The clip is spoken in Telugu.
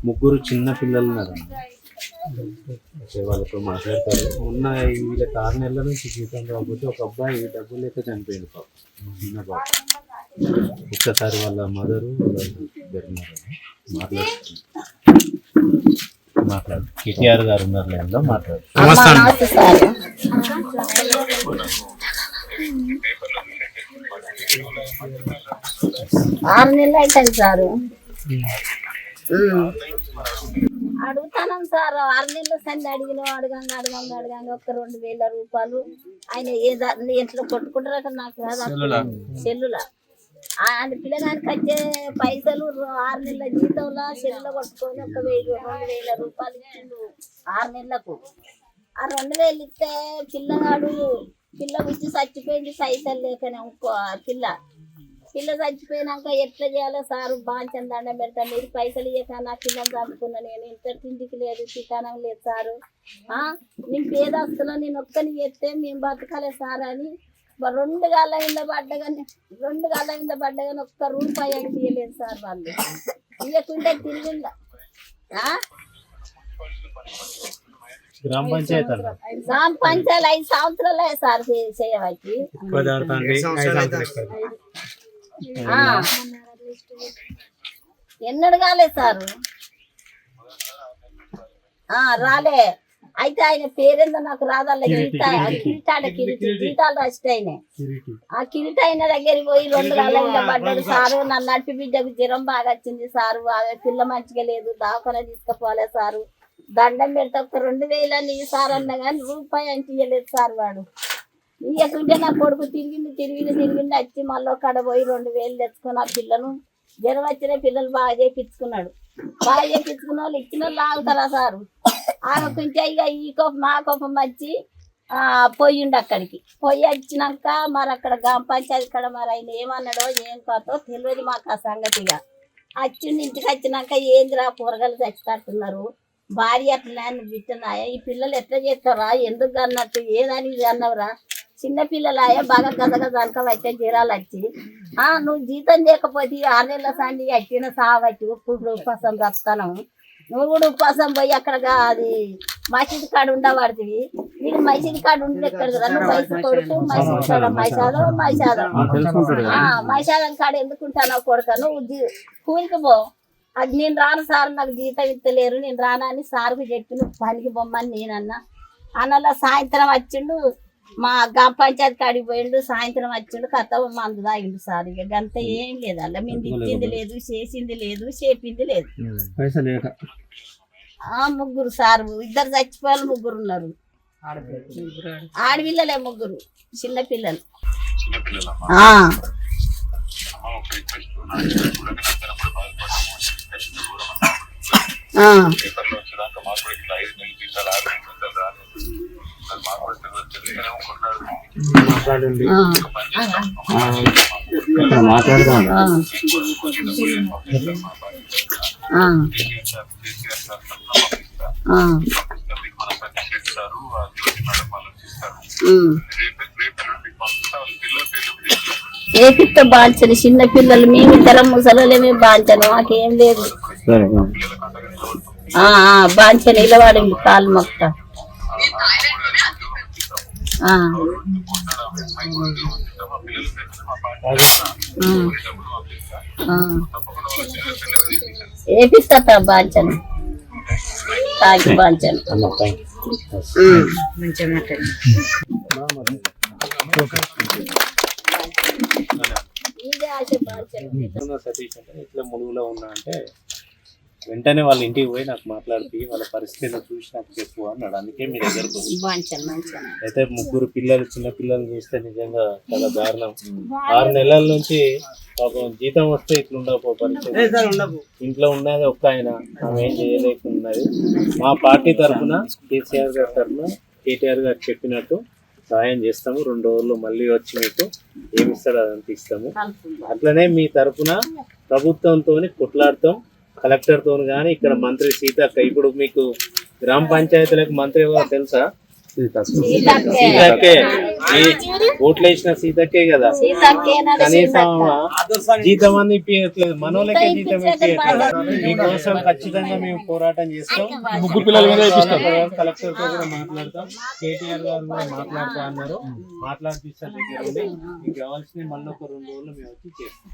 ముగ్గురు చిన్న పిల్లలు ఉన్నారు. వాళ్ళతో మాట్లాడతారు. ఉన్న వీళ్ళకి 6 నెలల నుంచి జీతం రాకపోతే ఒక అబ్బాయి డబ్బులు లేక చనిపోయింది పాపం, చిన్న పాప. ఒక్కసారి వాళ్ళ మదరు మాట్లాడు కేటీఆర్ గారు ఉన్నారు లైన్లో, మాట్లాడు. 6 నెలలు అవుతుంది సారు. అడుగుతాను సార్. 6 నెలల సంది అడగంగా ఒక 2,000 రూపాయలు ఆయన ఏదాన్ని ఇంట్లో కొట్టుకుంటారట. నాకు సెల్లులా ఆయన పిల్లగానికి వచ్చే పైసలు 6 నెలల జీతంలో సెల్లులో కొట్టుకొని ఒక 2,000 రూపాయలు ఇచ్చిండు 6 నెలలకు. ఆ 2,000 ఇస్తే పిల్ల వచ్చి చచ్చిపోయింది పైసలు లేకనే. ఇంకో పిల్ల చచ్చిపోయినాక ఎట్లా చేయాలో సారు బాంచని దండం పెడతా. మీరు పైసలు ఇయ్యక నా పిల్లలు చదువుకున్నా, నేను ఇంత తిండికి లేదు, చికానం లేదు సారు. నేను పేదస్తులో నేను ఒక్కని చేస్తే మేము బతకాలే సార్ అని 2 గాళ్ళ మీద పడ్డగానే ఒక్క రూపాయి అని తీయలేదు సార్. వాళ్ళు ఇవ్వకుంటే తిరిగిందా గ్రామ పంచాయతీ 5 సంవత్సరాలే సార్ చేయవచ్చు. ఎన్నడు కాలేదు సారు. రాలే. అయితే ఆయన పేరేందో నాకు రాదాల కిరీటాలు రాసిట ఆయన. ఆ కిరీట అయిన దగ్గరికి పోయి 2 గాళ్ళ మీద పడ్డాడు సారు. నన్ను నడిపి బిడ్డకు జ్వరం బాగా వచ్చింది సారు, పిల్ల మంచిగా లేదు, దావఖాన తీసుకుపోలే సారు. దండం పెడితే ఒక 2,000 అని సార్ అన్నా కానీ రూపాయి అని తీయలేదు సార్. వాడు ఇయ్యకుంటే నా కొడుకు తిరిగింది వచ్చి మళ్ళీ అక్కడ పోయి 2,000 తెచ్చుకుని ఆ పిల్లను జ్వరం వచ్చిన పిల్లలు బాగా చేయించుకున్నాడు. వాళ్ళు ఇచ్చిన వాళ్ళు ఆగుతారా సారు. ఆగకుంటే ఇక ఈ కోపం ఆ కోపం వచ్చి పోయిండు. అక్కడికి పోయి వచ్చినాక మరి అక్కడ గ్రామ పంచాయతీ కాడ మరి ఆయన ఏమన్నాడో ఏం కాదో తెలియదు మాకు ఆ సంగతిగా. వచ్చిండి ఇంటికి వచ్చినాక ఏందిరా కూరగాయలు తెచ్చుకుంటున్నారు, భార్య అట్లా బిట్టనాయ, ఈ పిల్లలు ఎట్లా చేస్తారా, ఎందుకు అన్నట్టు ఏదని అన్నవరా, చిన్న పిల్లలాయ బాగా గదగదనక అయితే జీరాలు వచ్చి నువ్వు జీతం చేయకపోతే 6 నెలల సండి అట్టిన సావచ్చి ఇప్పుడు ఉపవాసం వస్తాను. నువ్వు కూడా ఉపవాసం పోయి అక్కడ అది మసీద్ కాడ ఉండబడుతుంది. నీకు మసీద్ కాడ ఉండే ఎక్కడ కదా, నువ్వు వయసు కొడుకు మసీద్ కాడ మైసాదం కాడ ఎందుకుంటానో కొడుక, నువ్వు కూలికి పో. అది నేను రాను సార్, నాకు జీతం ఇస్తలేరు, నేను రానని సార్కు చెప్పి నువ్వు పనికి పొమ్మని నేనన్నా. అన్నలా సాయంత్రం వచ్చిండు, మా గ్రామ పంచాయతీ కాడికి పోయిండు. సాయంత్రం వచ్చిండు, కథ మందు తాగిండు సార్. ఇక గంత ఏం లేదు, అలా మేము ఇచ్చింది లేదు, చేసింది లేదు, చెప్పింది లేదు. ముగ్గురు సార్, 2 చచ్చిపోయారు, 3 ఉన్నారు. ఆడపిల్లలే 3 చిన్న పిల్లలు. ఏపిత్త బాంచను చిన్న పిల్లలు, మేమిద్దరం ముసలోళ్ళమే బాంచను, మాకేం లేదు. బాంచను నిలబడి కాలు మొక్క. ఏపిస్తా బాంచను, తాగి బాంచను. సతీష్ అంటే ఇట్లా ములుగులో ఉన్నా అంటే వెంటనే వాళ్ళ ఇంటికి పోయి నాకు మాట్లాడిపి వాళ్ళ పరిస్థితిని చూసి నాకు చెప్పు అన్నాడు. అందుకే మీ దగ్గరకు అయితే 3 పిల్లలు, చిన్న పిల్లలు చూస్తే నిజంగా చాలా దారుణం. 6 నెలల నుంచి పాపం జీతం వస్తే ఇట్లుండవు పరిస్థితి. ఇంట్లో ఉన్నది ఒక్క ఆయన, ఆమె ఏం చేయలేకున్నది. మా పార్టీ తరఫున కేసీఆర్ గారి తరఫున కేటీఆర్ గారు చెప్పినట్టు సాయం చేస్తాము. 2 రోజుల్లో మళ్ళీ వచ్చి మీకు ఏమి ఇస్తారో అదంతా ఇస్తాము. అట్లనే మీ తరఫున ప్రభుత్వంతో కొట్లాడతాం. కలెక్టర్ తో కానీ ఇక్కడ మంత్రి సీతక్క, ఇప్పుడు మీకు గ్రామ పంచాయతీలకు మంత్రి ఎవరో తెలుసా? సీతక్కే. ఈ ఓట్లు వేసిన సీతక్కే కదా. కనీసం జీతం అని ఇప్పించట్లేదు, మనోళ్ళకే జీతం ఇప్పించట్లేదు. మీకోసం ఖచ్చితంగా మేము పోరాటం చేస్తాం. ముగ్గురు పిల్లల మీద ఇప్పిస్తాం. కలెక్టర్ తో కూడా మాట్లాడతాం. కేటీఆర్ గారు కూడా మాట్లాడుతా అన్నారు, మాట్లాడిపిస్తారు దగ్గర ఉండి. మీకు కావాల్సినవి మళ్ళీ ఒక 2 రోజులు మేము వచ్చి చేస్తాం.